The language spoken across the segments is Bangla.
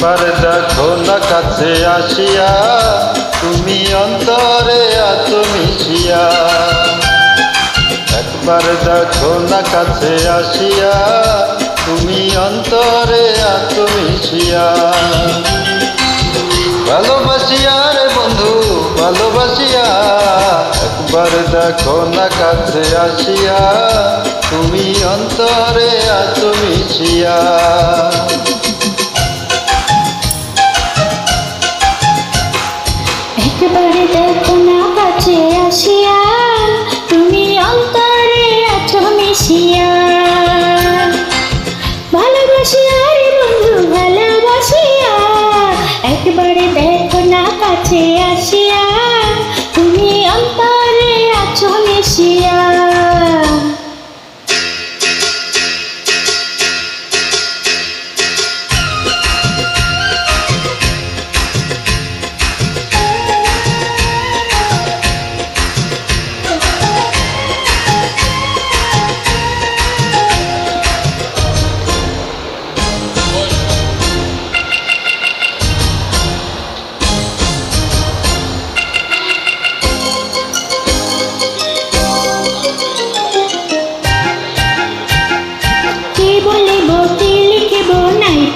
একবার দেখো না কাছে আসিয়া, তুমি অন্তরে আছো মিশিয়া। একবার দেখো না কাছে আসিয়া, তুমি অন্তরে আছো মিশিয়া। ভালোবাসিয়া রে বন্ধু ভালোবাসিয়া, একবার দেখো না কাছে আসিয়া, তুমি অন্তরে আছো মিশিয়া। একবার দেখো না কাছে আসিয়া, তুমি অন্তরে আছো মিশিয়া। ভালোবাসিয়া রে বন্ধু ভালোবাসিয়া, একবার দেখো না কাছে আসিয়া, তুমি অন্তরে আছো মিশিয়া।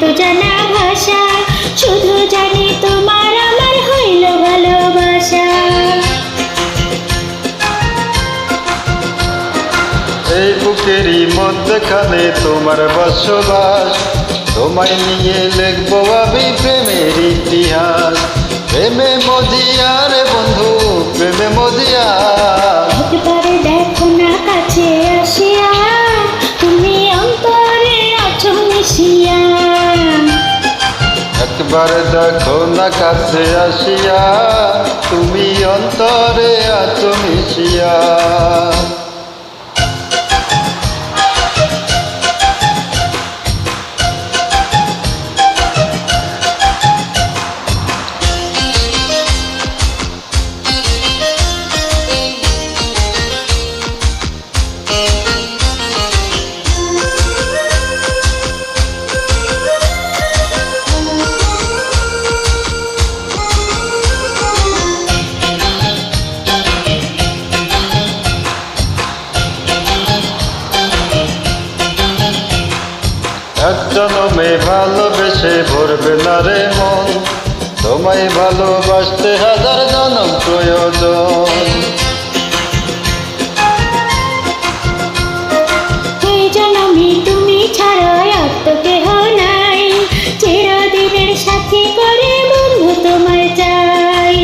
তো জানা ভাষা, শুধু জানি তোমার আমার হইল ভালোবাসা। এই বুকেরই মধ্যখানে তোমার বসবাস, তোমায় নিয়ে লিখবো আমি প্রেমের ইতিহাস। প্রেমে মজিয়া রে বন্ধু প্রেমে মজিয়া। একবার দেখো না কাছে আসিয়া, তুমি অন্তরে আছো মিশিয়া। একবার দেখো না কাছে আসিয়া, তুমি অন্তরে আছো মিশিয়া। এক জনমে ভালোবেসে ভরবে না রে মন, তোমায় ভালোবাসতে হাজার জনম প্রয়োজন। এই জনমে তুমি ছাড়া আর তো কেহ নাই, চিরদিনের সাথী করে বন্ধু তোমায় চাই।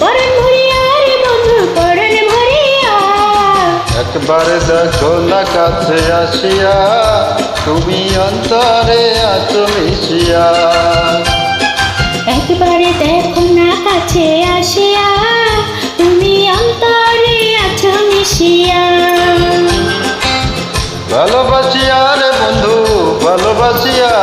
পরাণ ভরিয়া রে বন্ধু পরাণ ভরিয়া। একবার দেখো না কাছে আসিয়া, তুমি অন্তরে আছো মিশিয়া। একবারে দেখো না কাছে আসিয়া, তুমি অন্তরে আছো মিশিয়া। ভালোবাসিয়া রে বন্ধু ভালোবাসিয়া।